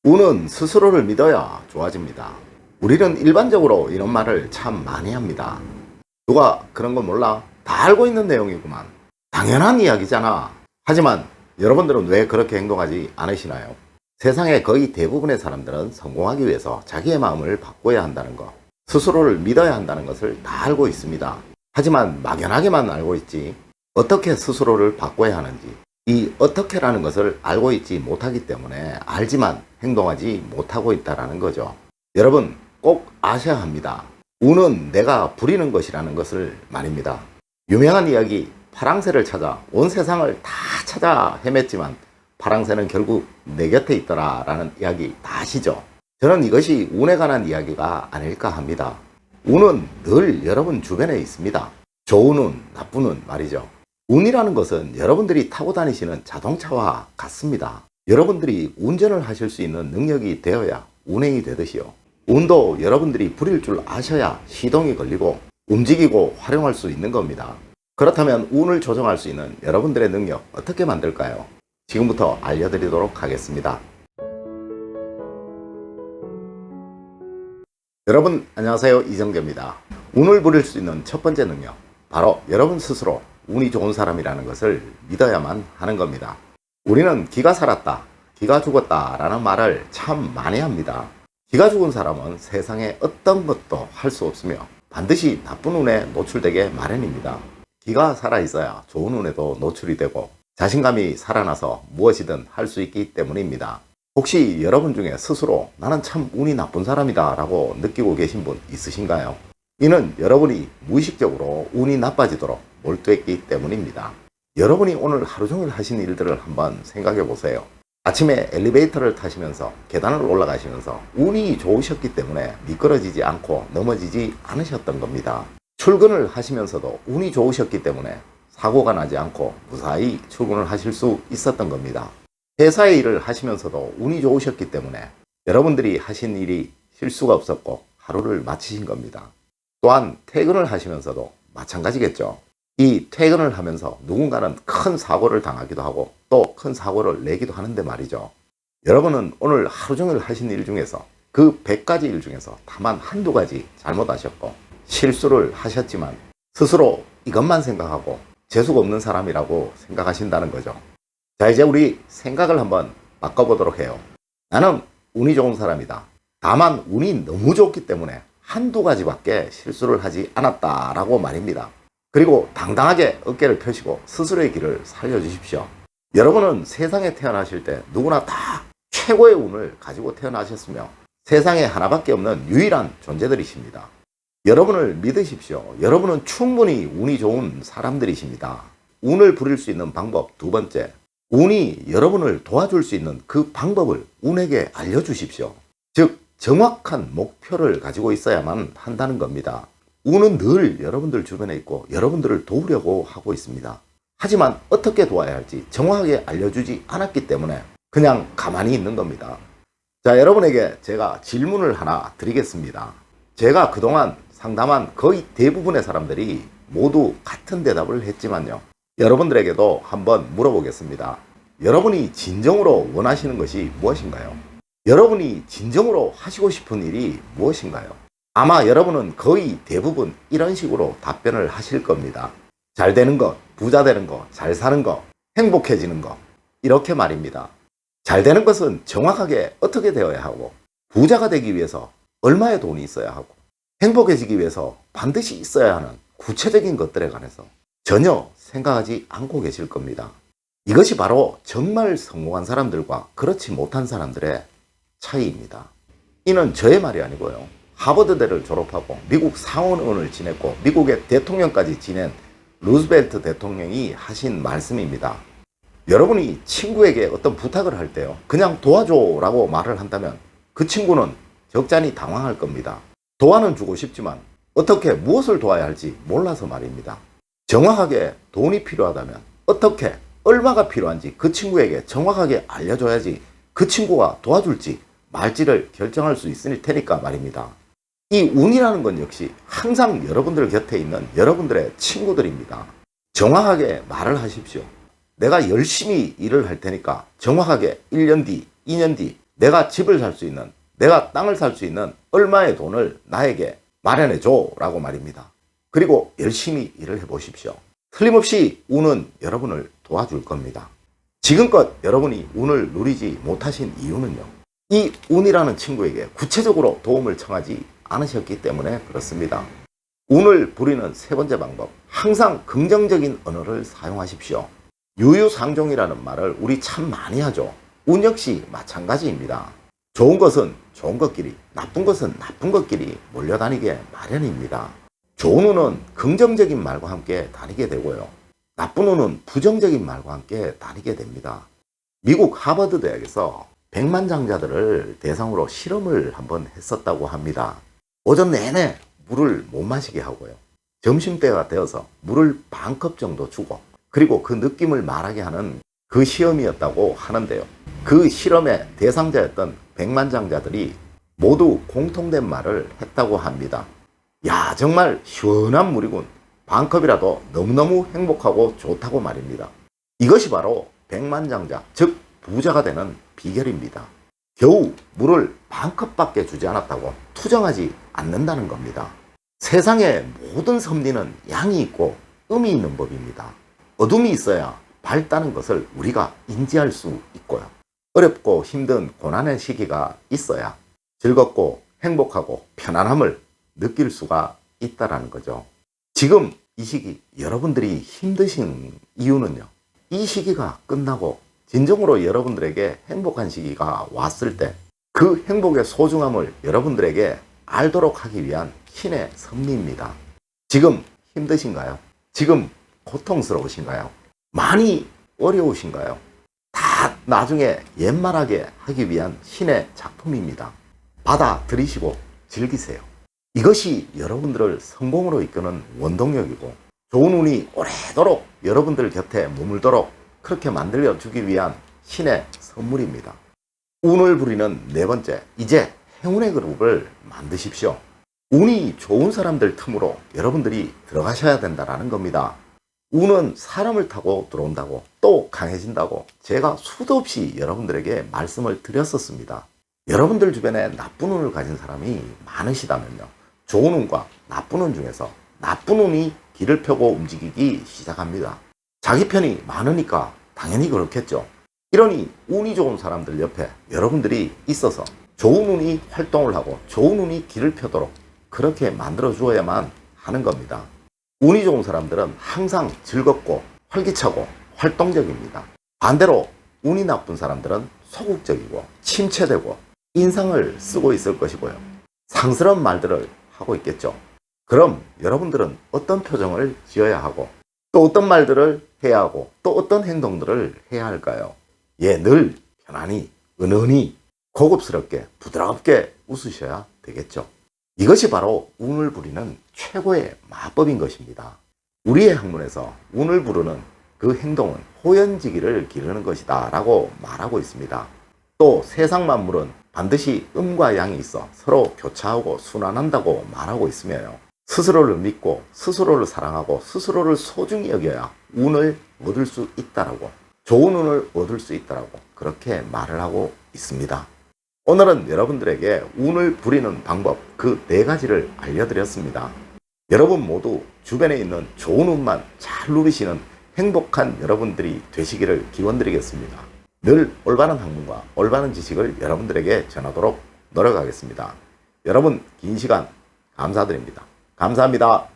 운은 스스로를 믿어야 좋아집니다. 우리는 일반적으로 이런 말을 참 많이 합니다. 누가 그런 건 몰라? 다 알고 있는 내용이구만. 당연한 이야기잖아. 하지만 여러분들은 왜 그렇게 행동하지 않으시나요? 세상의 거의 대부분의 사람들은 성공하기 위해서 자기의 마음을 바꿔야 한다는 것, 스스로를 믿어야 한다는 것을 다 알고 있습니다. 하지만 막연하게만 알고 있지, 어떻게 스스로를 바꿔야 하는지, 이 어떻게라는 것을 알고 있지 못하기 때문에 알지만 행동하지 못하고 있다는 거죠. 여러분 꼭 아셔야 합니다. 운은 내가 부리는 것이라는 것을 말입니다. 유명한 이야기, 파랑새를 찾아 온 세상을 다 찾아 헤맸지만 파랑새는 결국 내 곁에 있더라 라는 이야기 다 아시죠? 저는 이것이 운에 관한 이야기가 아닐까 합니다. 운은 늘 여러분 주변에 있습니다. 좋은 운, 나쁜 운 말이죠. 운이라는 것은 여러분들이 타고 다니시는 자동차와 같습니다. 여러분들이 운전을 하실 수 있는 능력이 되어야 운행이 되듯이요. 운도 여러분들이 부릴 줄 아셔야 시동이 걸리고 움직이고 활용할 수 있는 겁니다. 그렇다면 운을 조정할 수 있는 여러분들의 능력 어떻게 만들까요? 지금부터 알려드리도록 하겠습니다. 여러분 안녕하세요, 이정재입니다. 운을 부릴 수 있는 첫 번째 능력, 바로 여러분 스스로 운이 좋은 사람이라는 것을 믿어야만 하는 겁니다. 우리는 기가 살았다, 기가 죽었다 라는 말을 참 많이 합니다. 기가 죽은 사람은 세상에 어떤 것도 할 수 없으며 반드시 나쁜 운에 노출되게 마련입니다. 기가 살아있어야 좋은 운에도 노출이 되고 자신감이 살아나서 무엇이든 할 수 있기 때문입니다. 혹시 여러분 중에 스스로 나는 참 운이 나쁜 사람이다 라고 느끼고 계신 분 있으신가요? 이는 여러분이 무의식적으로 운이 나빠지도록 몰두했기 때문입니다. 여러분이 오늘 하루 종일 하신 일들을 한번 생각해 보세요. 아침에 엘리베이터를 타시면서 계단을 올라가시면서 운이 좋으셨기 때문에 미끄러지지 않고 넘어지지 않으셨던 겁니다. 출근을 하시면서도 운이 좋으셨기 때문에 사고가 나지 않고 무사히 출근을 하실 수 있었던 겁니다. 회사의 일을 하시면서도 운이 좋으셨기 때문에 여러분들이 하신 일이 실수가 없었고 하루를 마치신 겁니다. 또한 퇴근을 하시면서도 마찬가지겠죠. 이 퇴근을 하면서 누군가는 큰 사고를 당하기도 하고 또 큰 사고를 내기도 하는데 말이죠. 여러분은 오늘 하루 종일 하신 일 중에서 그 100가지 일 중에서 다만 한두 가지 잘못하셨고 실수를 하셨지만 스스로 이것만 생각하고 재수가 없는 사람이라고 생각하신다는 거죠. 자, 이제 우리 생각을 한번 바꿔보도록 해요. 나는 운이 좋은 사람이다. 다만 운이 너무 좋기 때문에 한두 가지밖에 실수를 하지 않았다라고 말입니다. 그리고 당당하게 어깨를 펴시고 스스로의 길을 살려주십시오. 여러분은 세상에 태어나실 때 누구나 다 최고의 운을 가지고 태어나셨으며 세상에 하나밖에 없는 유일한 존재들이십니다. 여러분을 믿으십시오. 여러분은 충분히 운이 좋은 사람들이십니다. 운을 부릴 수 있는 방법 두 번째, 운이 여러분을 도와줄 수 있는 그 방법을 운에게 알려주십시오. 즉 정확한 목표를 가지고 있어야만 한다는 겁니다. 운은 늘 여러분들 주변에 있고 여러분들을 도우려고 하고 있습니다. 하지만 어떻게 도와야 할지 정확하게 알려주지 않았기 때문에 그냥 가만히 있는 겁니다. 자, 여러분에게 제가 질문을 하나 드리겠습니다. 제가 그동안 상담한 거의 대부분의 사람들이 모두 같은 대답을 했지만요. 여러분들에게도 한번 물어보겠습니다. 여러분이 진정으로 원하시는 것이 무엇인가요? 여러분이 진정으로 하시고 싶은 일이 무엇인가요? 아마 여러분은 거의 대부분 이런 식으로 답변을 하실 겁니다. 잘 되는 것, 부자 되는 것, 잘 사는 것, 행복해지는 것, 이렇게 말입니다. 잘 되는 것은 정확하게 어떻게 되어야 하고, 부자가 되기 위해서 얼마의 돈이 있어야 하고, 행복해지기 위해서 반드시 있어야 하는 구체적인 것들에 관해서 전혀 생각하지 않고 계실 겁니다. 이것이 바로 정말 성공한 사람들과 그렇지 못한 사람들의 차이입니다. 이는 저의 말이 아니고요. 하버드대를 졸업하고 미국 상원의원을 지냈고 미국의 대통령까지 지낸 루즈벨트 대통령이 하신 말씀입니다. 여러분이 친구에게 어떤 부탁을 할 때요, 그냥 도와줘 라고 말을 한다면 그 친구는 적잖이 당황할 겁니다. 도와는 주고 싶지만 어떻게 무엇을 도와야 할지 몰라서 말입니다. 정확하게 돈이 필요하다면 어떻게 얼마가 필요한지 그 친구에게 정확하게 알려줘야지 그 친구가 도와줄지 말지를 결정할 수 있을 테니까 말입니다. 이 운이라는 건 역시 항상 여러분들 곁에 있는 여러분들의 친구들입니다. 정확하게 말을 하십시오. 내가 열심히 일을 할 테니까 정확하게 1년 뒤, 2년 뒤 내가 집을 살 수 있는, 내가 땅을 살 수 있는 얼마의 돈을 나에게 마련해 줘 라고 말입니다. 그리고 열심히 일을 해보십시오. 틀림없이 운은 여러분을 도와줄 겁니다. 지금껏 여러분이 운을 누리지 못하신 이유는요, 이 운이라는 친구에게 구체적으로 도움을 청하지 않으셨기 때문에 그렇습니다. 운을 부리는 세 번째 방법, 항상 긍정적인 언어를 사용하십시오. 유유상종이라는 말을 우리 참 많이 하죠. 운 역시 마찬가지입니다. 좋은 것은 좋은 것끼리, 나쁜 것은 나쁜 것끼리 몰려다니게 마련입니다. 좋은 운은 긍정적인 말과 함께 다니게 되고요, 나쁜 운은 부정적인 말과 함께 다니게 됩니다. 미국 하버드 대학에서 백만장자들을 대상으로 실험을 한번 했었다고 합니다. 오전 내내 물을 못 마시게 하고요, 점심때가 되어서 물을 반컵 정도 주고, 그리고 그 느낌을 말하게 하는 그 시험이었다고 하는데요. 그 실험의 대상자였던 백만장자들이 모두 공통된 말을 했다고 합니다. 야, 정말 시원한 물이군. 반컵이라도 너무너무 행복하고 좋다고 말입니다. 이것이 바로 백만장자, 즉 부자가 되는 비결입니다. 겨우 물을 반컵밖에 주지 않았다고 투정하지 않는다는 겁니다. 세상의 모든 섭리는 양이 있고 음이 있는 법입니다. 어둠이 있어야 밝다는 것을 우리가 인지할 수 있고요, 어렵고 힘든 고난의 시기가 있어야 즐겁고 행복하고 편안함을 느낄 수가 있다라는 거죠. 지금 이 시기 여러분들이 힘드신 이유는요, 이 시기가 끝나고 진정으로 여러분들에게 행복한 시기가 왔을 때 그 행복의 소중함을 여러분들에게 알도록 하기 위한 신의 섭리입니다. 지금 힘드신가요? 지금 고통스러우신가요? 많이 어려우신가요? 다 나중에 옛말하게 하기 위한 신의 작품입니다. 받아들이시고 즐기세요. 이것이 여러분들을 성공으로 이끄는 원동력이고, 좋은 운이 오래도록 여러분들 곁에 머물도록 그렇게 만들어주기 위한 신의 선물입니다. 운을 부리는 네 번째, 이제 행운의 그룹을 만드십시오. 운이 좋은 사람들 틈으로 여러분들이 들어가셔야 된다는 겁니다. 운은 사람을 타고 들어온다고, 또 강해진다고 제가 수도 없이 여러분들에게 말씀을 드렸었습니다. 여러분들 주변에 나쁜 운을 가진 사람이 많으시다면요, 좋은 운과 나쁜 운 중에서 나쁜 운이 길을 펴고 움직이기 시작합니다. 자기 편이 많으니까 당연히 그렇겠죠. 이러니 운이 좋은 사람들 옆에 여러분들이 있어서 좋은 운이 활동을 하고 좋은 운이 길을 펴도록 그렇게 만들어 주어야만 하는 겁니다. 운이 좋은 사람들은 항상 즐겁고 활기차고 활동적입니다. 반대로 운이 나쁜 사람들은 소극적이고 침체되고 인상을 쓰고 있을 것이고요, 상스러운 말들을 하고 있겠죠. 그럼 여러분들은 어떤 표정을 지어야 하고, 또 어떤 말들을 해야 하고, 또 어떤 행동들을 해야 할까요? 예, 늘 편안히, 은은히, 고급스럽게, 부드럽게 웃으셔야 되겠죠. 이것이 바로 운을 부리는 최고의 마법인 것입니다. 우리의 학문에서 운을 부르는 그 행동은 호연지기를 기르는 것이다 라고 말하고 있습니다. 또 세상 만물은 반드시 음과 양이 있어 서로 교차하고 순환한다고 말하고 있으며요, 스스로를 믿고 스스로를 사랑하고 스스로를 소중히 여겨야 운을 얻을 수 있다라고, 좋은 운을 얻을 수 있다라고 그렇게 말을 하고 있습니다. 오늘은 여러분들에게 운을 부리는 방법 그 네 가지를 알려드렸습니다. 여러분 모두 주변에 있는 좋은 운만 잘 누리시는 행복한 여러분들이 되시기를 기원드리겠습니다. 늘 올바른 학문과 올바른 지식을 여러분들에게 전하도록 노력하겠습니다. 여러분 긴 시간 감사드립니다. 감사합니다.